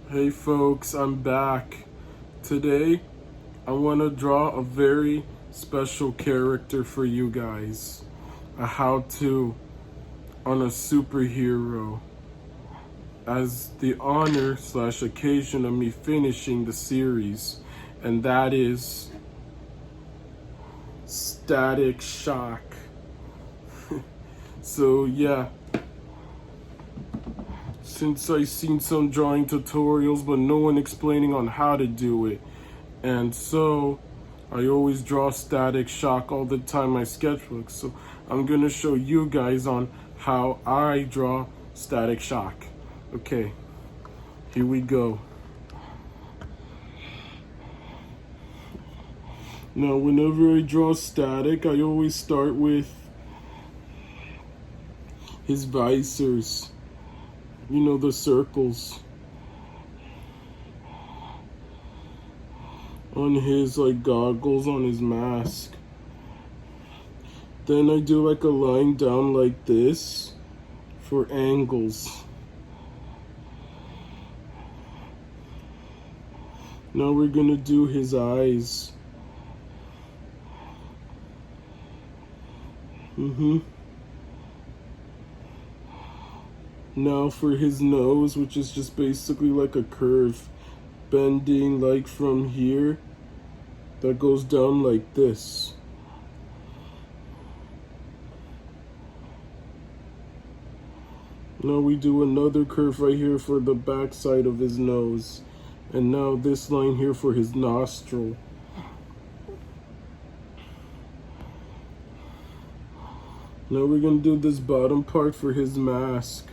Hey folks, I'm back. Today, I want to draw a very special character for you guys. A how-to on a superhero as the honor/occasion of me finishing the series, and that is Static Shock. So yeah, since I've seen some drawing tutorials but no one explaining on how to do it, and so I always draw Static Shock all the time in my sketchbook. So I'm gonna show you guys on how I draw Static Shock. Okay, here we go. Now whenever I draw Static, I always start with his visors. You know, the circles on his goggles on his mask. Then I do a line down like this for angles. Now we're gonna do his eyes. Now for his nose, which is just basically like a curve, bending from here, that goes down like this. Now we do another curve right here for the back side of his nose. And now this line here for his nostril. Now we're gonna do this bottom part for his mask.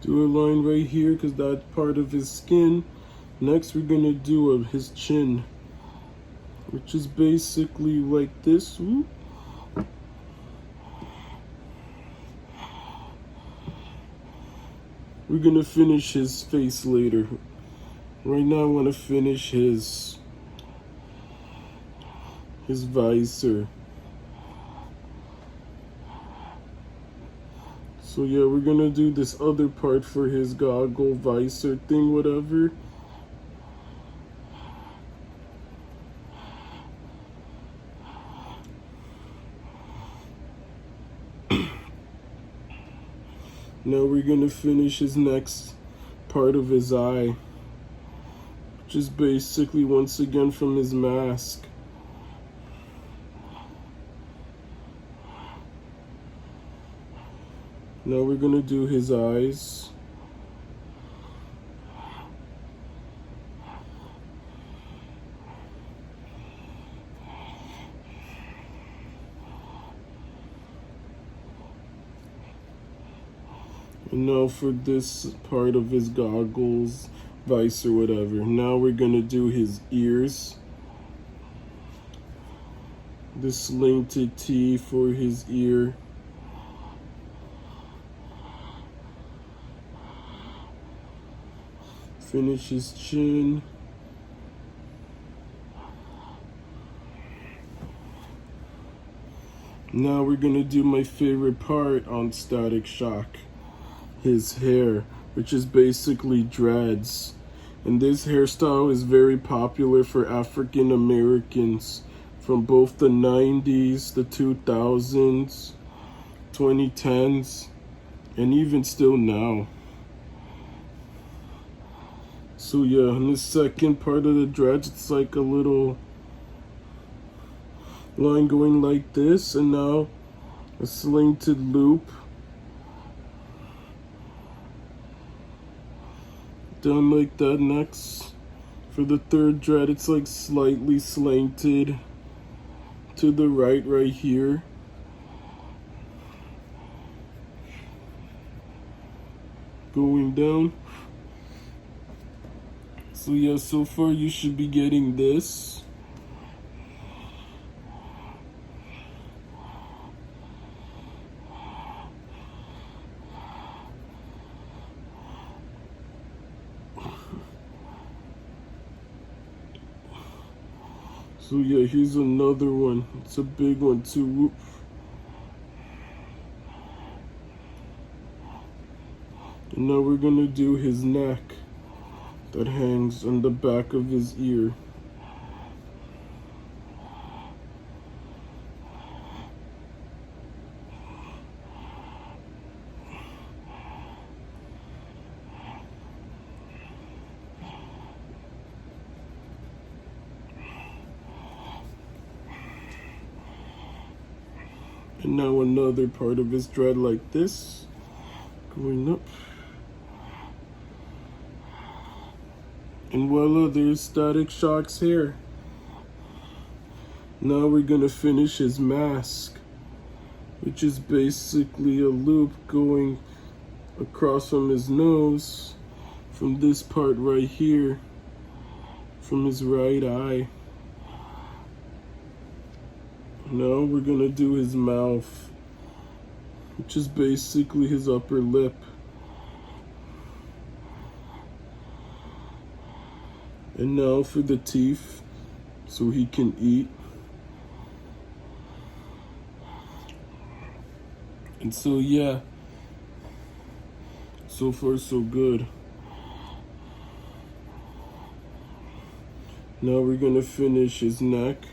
Do a line right here because that's part of his skin. Next we're gonna do his chin, which is basically like this. We're gonna finish his face later. Right now I want to finish his visor. So yeah, we're gonna do this other part for his goggle visor thing, whatever. Now we're gonna finish his next part of his eye, which is basically once again from his mask. Now we're gonna do his eyes. And now for this part of his goggles, visor, whatever. Now we're gonna do his ears. This slanted T for his ear. Finish his chin. Now we're gonna do my favorite part on Static Shock. His hair, which is basically dreads. And this hairstyle is very popular for African Americans from both the 90s, the 2000s, 2010s, and even still now. So yeah, on the second part of the dreads, it's like a little line going like this, and now a slanted loop down like that. Next, for the third dread, it's slightly slanted to the right here. Going down. So yeah, so far you should be getting this. So yeah, here's another one. It's a big one too. Whoop. And now we're gonna do his neck that hangs on the back of his ear. And now another part of his dread like this, going up. And voila, there's Static Shock's hair. Now we're gonna finish his mask, which is basically a loop going across from his nose, from this part right here, from his right eye. Now we're gonna do his mouth, which is basically his upper lip. And now for the teeth, so he can eat. And so yeah, so far so good. Now we're gonna finish his neck.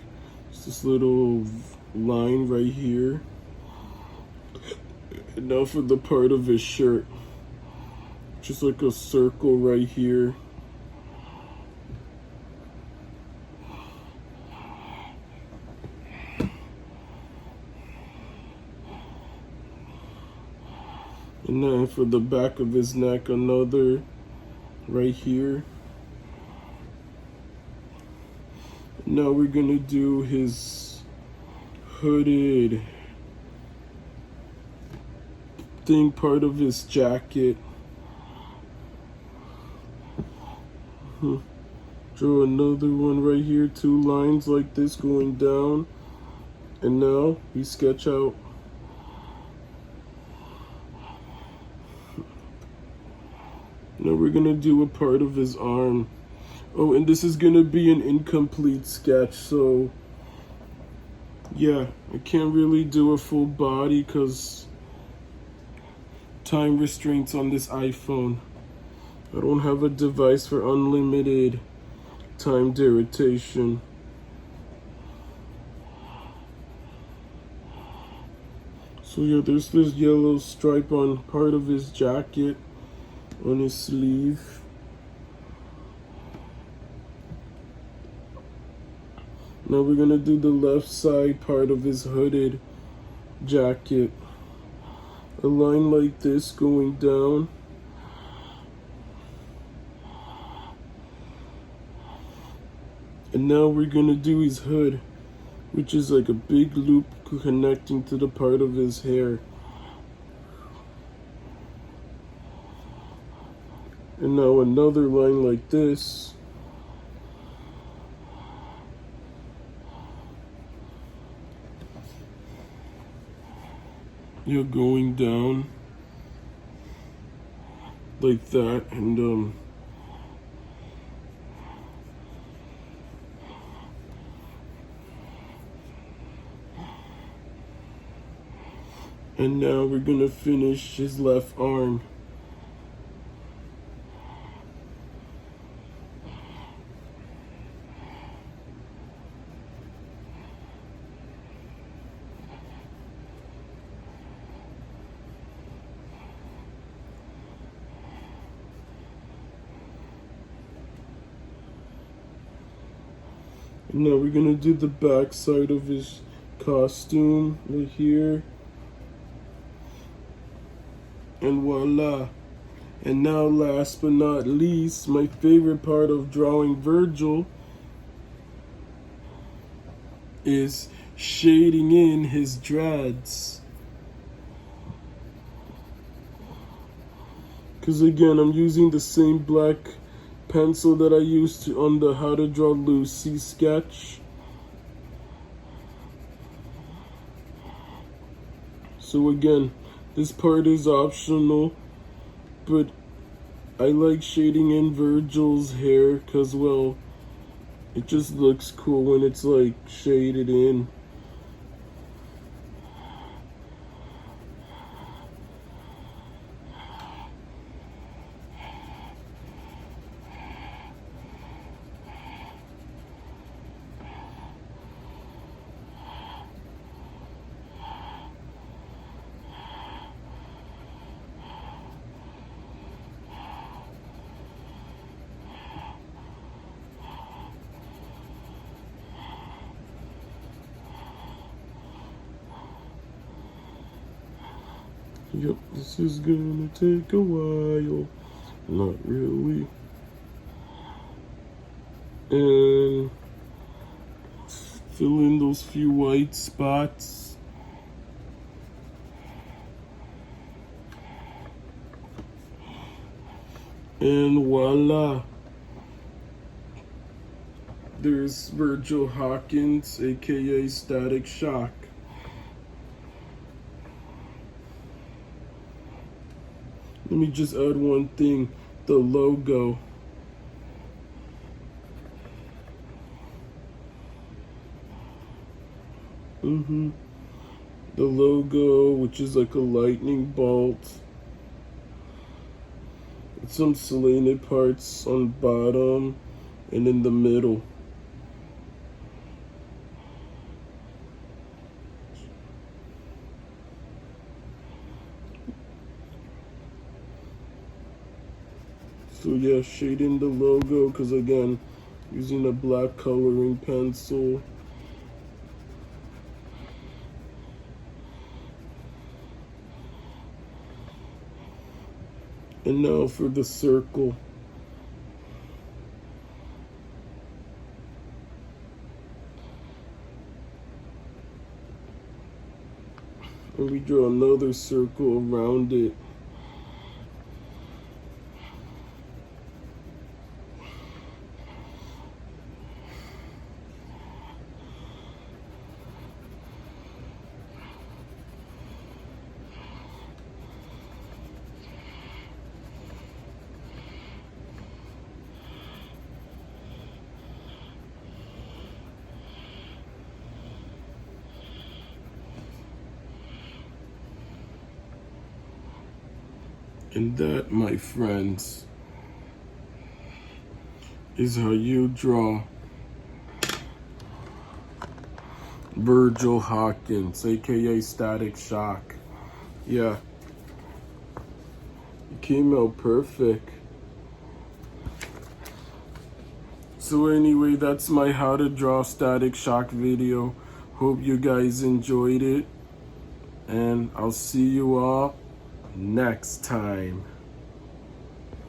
It's this little line right here. And now for the part of his shirt. Just like a circle right here. And then for the back of his neck, another right here. Now we're gonna do his hooded thing, part of his jacket. Draw another one right here, 2 lines like this going down. And now we sketch out. Now we're gonna do a part of his arm. Oh, and this is gonna be an incomplete sketch, so yeah, I can't really do a full body because time restraints on this iPhone. I don't have a device for unlimited time duration. So yeah, there's this yellow stripe on part of his jacket, on his sleeve. Now we're gonna do the left side part of his hooded jacket. A line like this going down. And now we're gonna do his hood, which is like a big loop connecting to the part of his hair. And now another line like this. Yeah, going down like that, and now we're gonna finish his left arm. And now we're gonna do the back side of his costume right here. And voila. And now last but not least, my favorite part of drawing Virgil is shading in his dreads. Because again, I'm using the same black pencil that I used on the How to Draw Lucy sketch. So again, this part is optional, but I like shading in Virgil's hair because, well, it just looks cool when it's like shaded in. Yep, this is gonna take a while. Not really. And fill in those few white spots. And voila. There's Virgil Hawkins, aka Static Shock. Let me just add one thing, the logo. The logo, which is like a lightning bolt. With some slanted parts on the bottom and in the middle. So yeah, shading the logo, because again, using a black coloring pencil. And now for the circle. And we draw another circle around it. And that, my friends, is how you draw Virgil Hawkins, aka Static Shock. Yeah, it came out perfect. So anyway, that's my how to draw Static Shock video. Hope you guys enjoyed it. And I'll see you all next time.